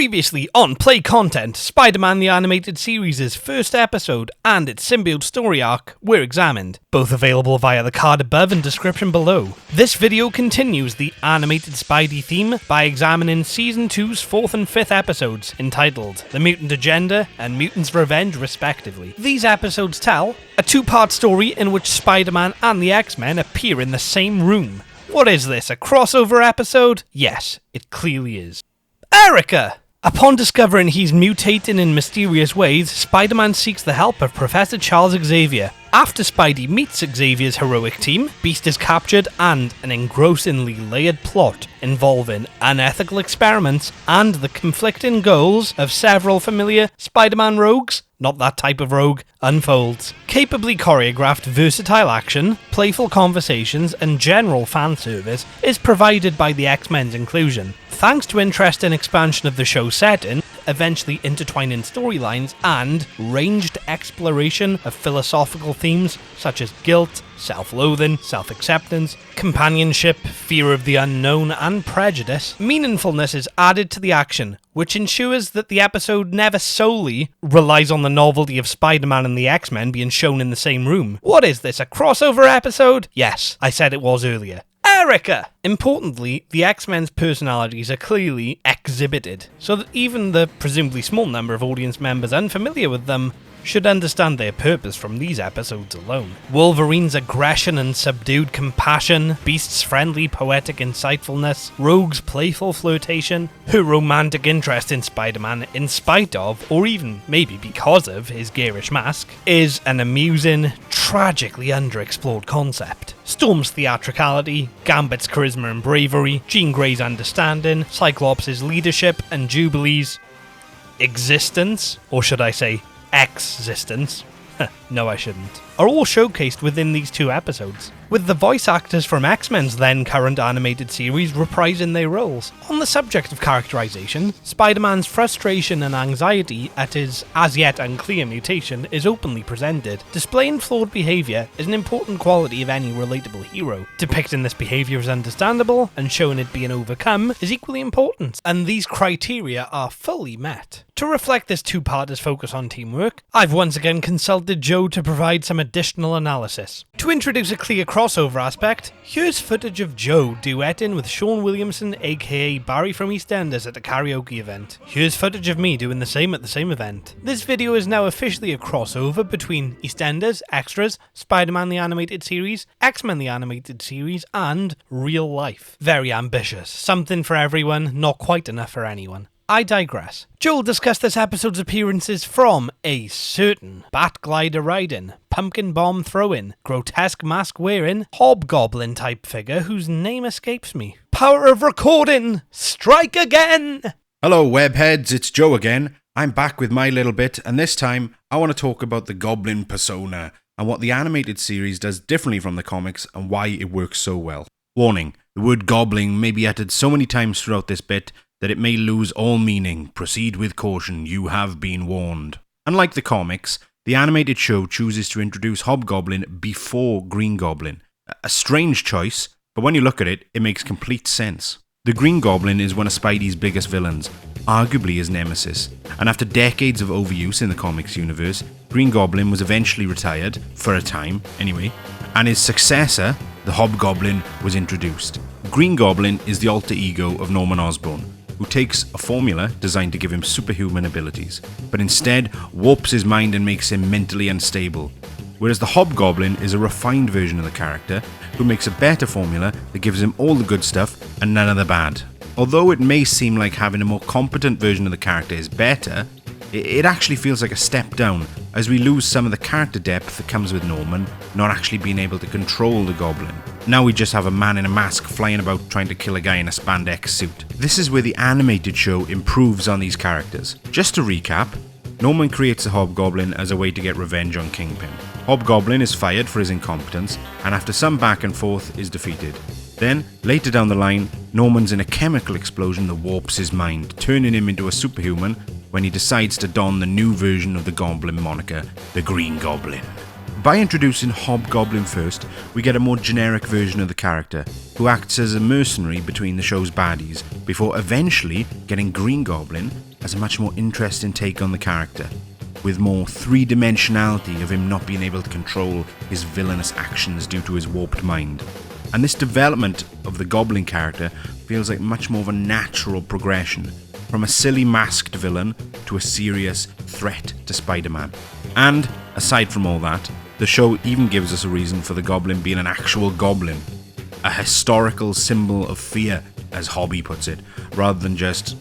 Previously on Play Content, Spider-Man the Animated Series' first episode and its symbiote story arc were examined, both available via the card above and description below. This video continues the animated Spidey theme by examining Season 2's 4th and 5th episodes, entitled The Mutant Agenda and Mutant's Revenge respectively. These episodes tell a two-part story in which Spider-Man and the X-Men appear in the same room. What is this, a crossover episode? Yes, it clearly is. Erica! Upon discovering he's mutating in mysterious ways, Spider-Man seeks the help of Professor Charles Xavier. After Spidey meets Xavier's heroic team, Beast is captured and an engrossingly layered plot involving unethical experiments and the conflicting goals of several familiar Spider-Man rogues, not that type of rogue, unfolds. Capably choreographed versatile action, playful conversations and general fan service is provided by the X-Men's inclusion. Thanks to interesting expansion of the show's setting, eventually intertwining storylines and ranged exploration of philosophical themes such as guilt, self-loathing, self-acceptance, companionship, fear of the unknown and prejudice, meaningfulness is added to the action, which ensures that the episode never solely relies on the novelty of Spider-Man and the X-Men being shown in the same room. What is this, a crossover episode? Yes, I said it was earlier. Erica! Importantly, the X-Men's personalities are clearly exhibited, so that even the presumably small number of audience members unfamiliar with them should understand their purpose from these episodes alone. Wolverine's aggression and subdued compassion, Beast's friendly poetic insightfulness, Rogue's playful flirtation, her romantic interest in Spider-Man in spite of, or even maybe because of, his garish mask, is an amusing, tragically underexplored concept. Storm's theatricality, Gambit's charisma and bravery, Jean Grey's understanding, Cyclops' leadership, and Jubilee's existence, or should I say existence, no I shouldn't, are all showcased within these two episodes, with the voice actors from X-Men's then current animated series reprising their roles. On the subject of characterization, Spider-Man's frustration and anxiety at his as yet unclear mutation is openly presented. Displaying flawed behaviour is an important quality of any relatable hero. Depicting this behaviour as understandable and showing it being overcome is equally important, and these criteria are fully met. To reflect this two-parter's focus on teamwork, I've once again consulted Joe to provide some additional analysis. To introduce a clear crossover aspect, here's footage of Joe duetting with Sean Williamson aka Barry from EastEnders at a karaoke event. Here's footage of me doing the same at the same event. This video is now officially a crossover between EastEnders, Extras, Spider-Man the Animated Series, X-Men the Animated Series, and real life. Very ambitious. Something for everyone, not quite enough for anyone. I digress. Joel discussed this episode's appearances from a certain bat glider riding, pumpkin bomb throwing, grotesque mask wearing, hobgoblin type figure whose name escapes me. Power of recording! Strike again! Hello webheads, it's Joe again. I'm back with my little bit, and this time I want to talk about the Goblin persona and what the animated series does differently from the comics and why it works so well. Warning, the word goblin may be uttered so many times throughout this bit that it may lose all meaning. Proceed with caution, you have been warned. Unlike the comics, the animated show chooses to introduce Hobgoblin before Green Goblin. A strange choice, but when you look at it, it makes complete sense. The Green Goblin is one of Spidey's biggest villains, arguably his nemesis, and after decades of overuse in the comics universe, Green Goblin was eventually retired, for a time anyway, and his successor, the Hobgoblin, was introduced. Green Goblin is the alter ego of Norman Osborn, who takes a formula designed to give him superhuman abilities, but instead warps his mind and makes him mentally unstable. Whereas the Hobgoblin is a refined version of the character, who makes a better formula that gives him all the good stuff and none of the bad. Although it may seem like having a more competent version of the character is better, it actually feels like a step down, as we lose some of the character depth that comes with Norman not actually being able to control the Goblin. Now we just have a man in a mask flying about trying to kill a guy in a spandex suit. This is where the animated show improves on these characters. Just to recap, Norman creates the Hobgoblin as a way to get revenge on Kingpin. Hobgoblin is fired for his incompetence, and after some back and forth is defeated. Then, later down the line, Norman's in a chemical explosion that warps his mind, turning him into a superhuman when he decides to don the new version of the Goblin moniker, the Green Goblin. By introducing Hobgoblin first, we get a more generic version of the character, who acts as a mercenary between the show's baddies, before eventually getting Green Goblin as a much more interesting take on the character, with more three-dimensionality of him not being able to control his villainous actions due to his warped mind. And this development of the Goblin character feels like much more of a natural progression, from a silly masked villain to a serious threat to Spider-Man. And, aside from all that, the show even gives us a reason for the Goblin being an actual goblin, a historical symbol of fear, as Hobby puts it, rather than just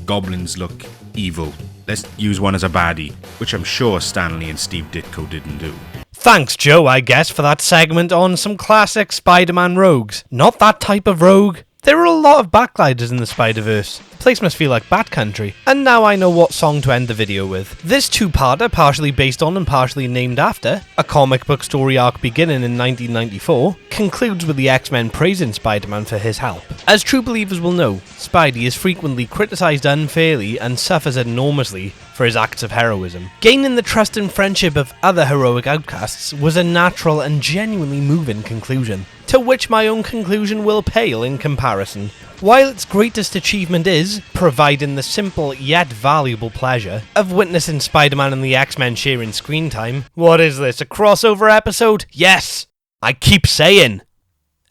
goblins look evil. Let's use one as a baddie, which I'm sure Stanley and Steve Ditko didn't do. Thanks, Joe, I guess, for that segment on some classic Spider-Man rogues. Not that type of rogue. There are a lot of backgliders in the Spider-Verse. The place must feel like Bat Country. And now I know what song to end the video with. This two-parter, partially based on and partially named after a comic book story arc beginning in 1994, concludes with the X-Men praising Spider-Man for his help. As true believers will know, Spidey is frequently criticised unfairly and suffers enormously for his acts of heroism. Gaining the trust and friendship of other heroic outcasts was a natural and genuinely moving conclusion, to which my own conclusion will pale in comparison. While its greatest achievement is providing the simple yet valuable pleasure of witnessing Spider-Man and the X-Men sharing screen time. What is this, a crossover episode? Yes! I keep saying!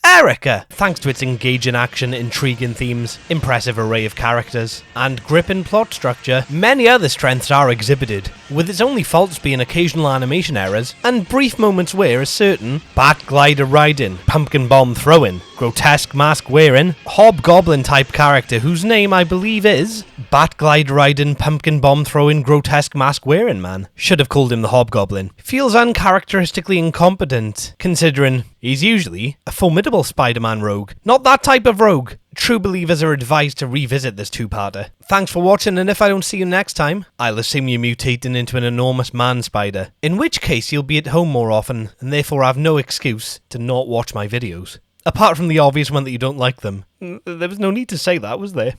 Erica! Thanks to its engaging action, intriguing themes, impressive array of characters, and gripping plot structure, many other strengths are exhibited, with its only faults being occasional animation errors, and brief moments where a certain bat glider riding, pumpkin bomb throwing, grotesque mask wearing, hobgoblin type character whose name I believe is Bat glider riding, pumpkin bomb throwing, grotesque mask wearing man. Should have called him the Hobgoblin. Feels uncharacteristically incompetent, considering he's usually a formidable Spider-Man rogue. Not that type of rogue. True believers are advised to revisit this two-parter. Thanks for watching, and if I don't see you next time, I'll assume you're mutating into an enormous man-spider. In which case you'll be at home more often, and therefore have no excuse to not watch my videos. Apart from the obvious one that you don't like them. There was no need to say that, was there?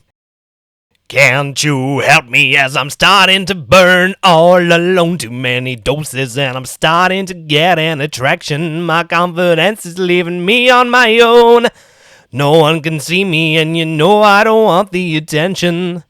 Can't you help me as I'm starting to burn all alone? Too many doses and I'm starting to get an attraction. My confidence is leaving me on my own. No one can see me and you know I don't want the attention.